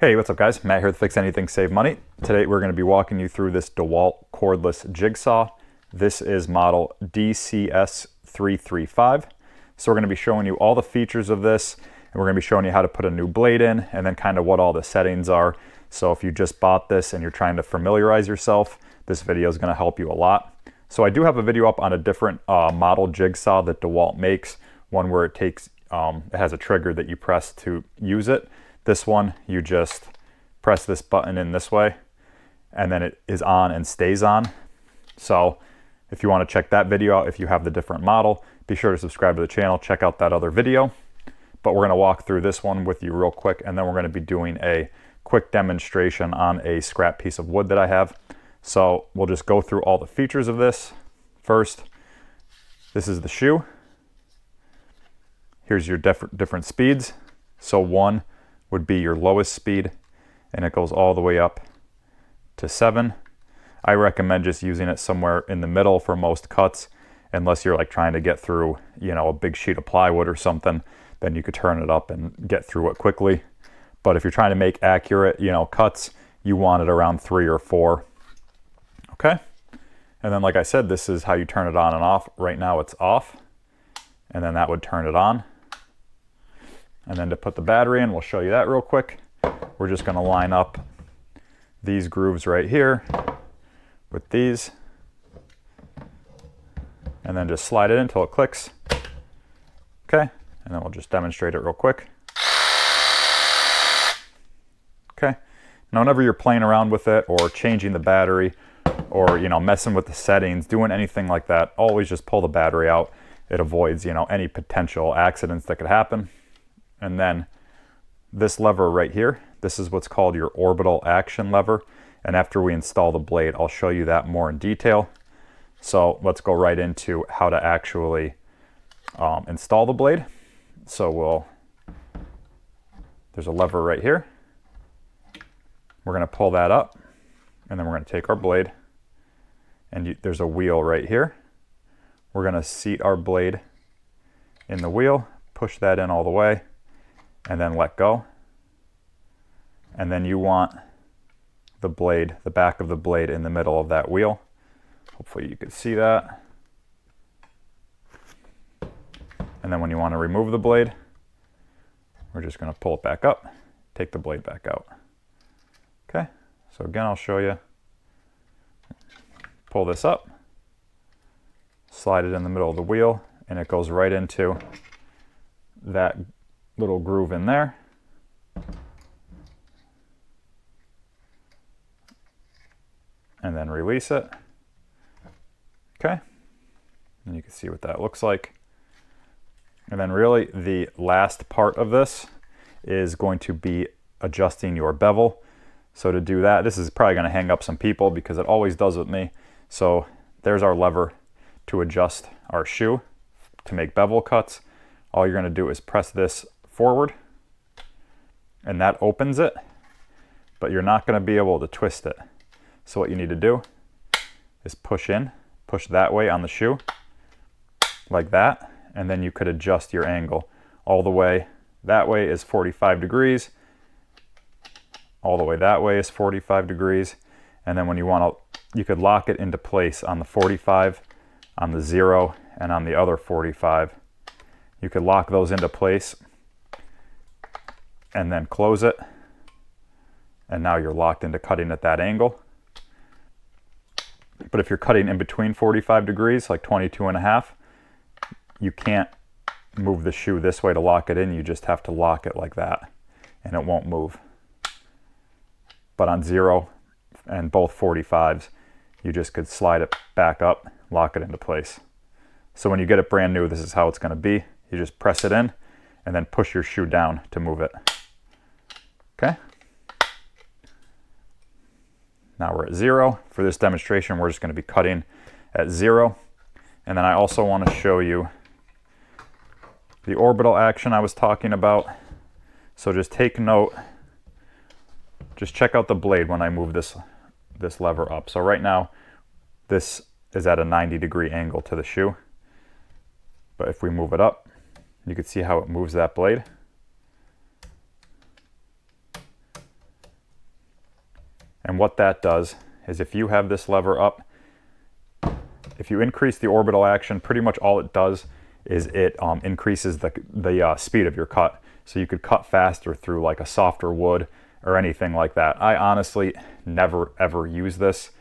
Hey, what's up guys? Matt here with Fix Anything Save Money. Today we're going to be walking you through this Dewalt cordless jigsaw. This is model DCS335. So we're going to be showing you all the features of this, and we're going to be showing you how to put a new blade in and then kind of what all the settings are. So if you just bought this and you're trying to familiarize yourself, this video is going to help you a lot. So I do have a video up on a different model jigsaw that Dewalt makes, one where it has a trigger that you press to use it. This one, you just press this button in this way, and then it is on and stays on. So if you want to check that video out, if you have the different model, be sure to subscribe to the channel, check out that other video. But we're going to walk through this one with you real quick, and then we're going to be doing a quick demonstration on a scrap piece of wood that I have. So we'll just go through all the features of this. First, this is the shoe. Here's your different speeds. So 1 would be your lowest speed, and it goes all the way up to 7. I recommend just using it somewhere in the middle for most cuts, unless you're like trying to get through, you know, a big sheet of plywood or something, then you could turn it up and get through it quickly. But if you're trying to make accurate, you know, cuts, you want it around 3 or 4. Okay? And then like I said, this is how you turn it on and off. Right now it's off, and then that would turn it on. And then to put the battery in, we'll show you that real quick. We're just going to line up these grooves right here with these, and then just slide it in until it clicks. Okay, and then we'll just demonstrate it real quick. Okay, now whenever you're playing around with it or changing the battery or, you know, messing with the settings, doing anything like that, always just pull the battery out. It avoids, you know, any potential accidents that could happen. And then this lever right here, this is what's called your orbital action lever. And after we install the blade, I'll show you that more in detail. So let's go right into how to actually install the blade. So there's a lever right here. We're going to pull that up, and then we're going to take our blade, and there's a wheel right here. We're going to seat our blade in the wheel, push that in all the way, and then let go. And then you want the blade, the back of the blade, in the middle of that wheel. Hopefully you can see that. And then when you want to remove the blade, we're just going to pull it back up, take the blade back out. Okay, so again, I'll show you. Pull this up, slide it in the middle of the wheel, and it goes right into that little groove in there. And then release it. Okay, and you can see what that looks like. And then really the last part of this is going to be adjusting your bevel. So to do that, this is probably going to hang up some people because it always does with me. So there's our lever to adjust our shoe to make bevel cuts. All you're going to do is press this forward, and that opens it, but you're not going to be able to twist it. So what you need to do is push that way on the shoe, like that, and then you could adjust your angle all the way. That way is 45 degrees, all the way that way is 45 degrees, and then when you want to, you could lock it into place on the 45, on the 0, and on the other 45. You could lock those into place and then close it, and now you're locked into cutting at that angle. But if you're cutting in between 45 degrees, like 22.5, you can't move the shoe this way to lock it in. You just have to lock it like that, and it won't move. But on 0 and both 45s, you just could slide it back up, lock it into place. So when you get it brand new, this is how it's going to be. You just press it in and then push your shoe down to move it. Okay. Now we're at 0. For this demonstration, we're just going to be cutting at 0. And then I also want to show you the orbital action I was talking about. So just take note. Just check out the blade when I move this lever up. So right now, this is at a 90-degree angle to the shoe. But if we move it up, you can see how it moves that blade. And what that does is if you have this lever up, if you increase the orbital action, pretty much all it does is it increases the speed of your cut. So you could cut faster through like a softer wood or anything like that. I honestly never ever use this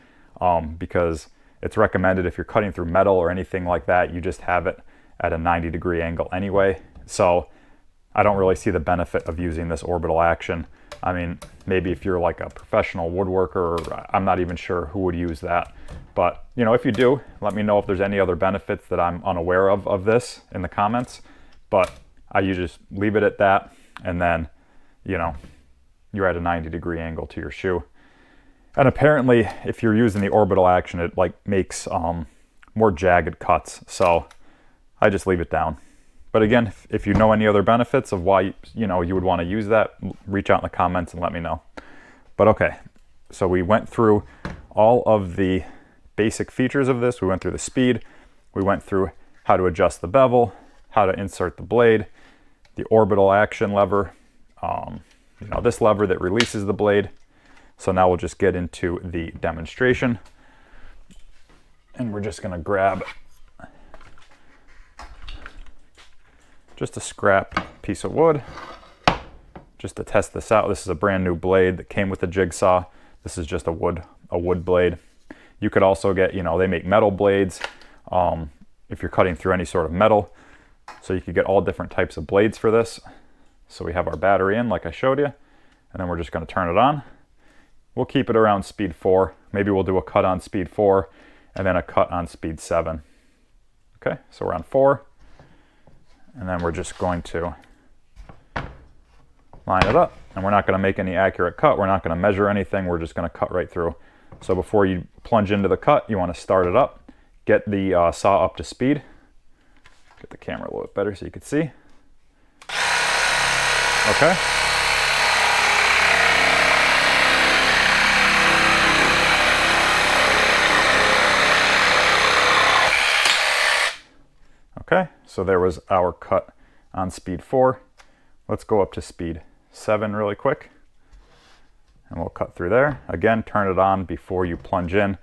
because it's recommended if you're cutting through metal or anything like that, you just have it at a 90-degree angle anyway. So I don't really see the benefit of using this orbital action. I mean, maybe if you're like a professional woodworker, I'm not even sure who would use that. But, you know, if you do, let me know if there's any other benefits that I'm unaware of this in the comments. But you just leave it at that, and then, you know, you're at a 90-degree angle to your shoe. And apparently, if you're using the orbital action, it like makes more jagged cuts. So I just leave it down. But again, if you know any other benefits of why you would want to use that, reach out in the comments and let me know. But okay, so we went through all of the basic features of this. We went through the speed. We went through how to adjust the bevel, how to insert the blade, the orbital action lever, this lever that releases the blade. So now we'll just get into the demonstration. And we're just going to grab just a scrap piece of wood just to test this out. This is a brand new blade that came with the jigsaw. This is just a wood blade. You could also get, they make metal blades if you're cutting through any sort of metal. So you could get all different types of blades for this. So we have our battery in like I showed you, and then we're just going to turn it on. We'll keep it around speed 4. Maybe we'll do a cut on speed 4 and then a cut on speed 7. Okay, so we're on 4. And then we're just going to line it up, and we're not going to make any accurate cut. We're not going to measure anything. We're just going to cut right through. So before you plunge into the cut, you want to start it up, get the saw up to speed. Get the camera a little bit better so you can see. Okay. Okay, so there was our cut on speed 4. Let's go up to speed 7 really quick. And we'll cut through there. Again, turn it on before you plunge in.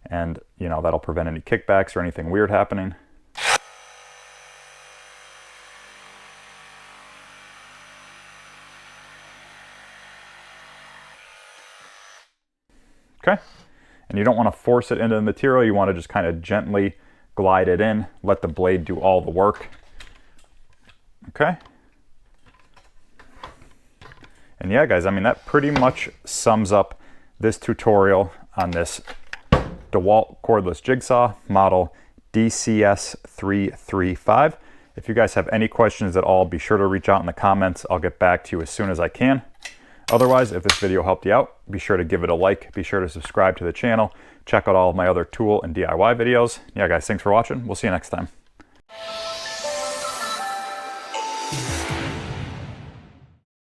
And, that'll prevent any kickbacks or anything weird happening. Okay, and you don't want to force it into the material. You want to just kind of gently glide it in, let the blade do all the work. Okay. And yeah, guys, I mean, that pretty much sums up this tutorial on this Dewalt cordless jigsaw model DCS335. If you guys have any questions at all, be sure to reach out in the comments. I'll get back to you as soon as I can. Otherwise, if this video helped you out, be sure to give it a like. Be sure to subscribe to the channel. Check out all of my other tool and DIY videos. Yeah, guys, thanks for watching. We'll see you next time.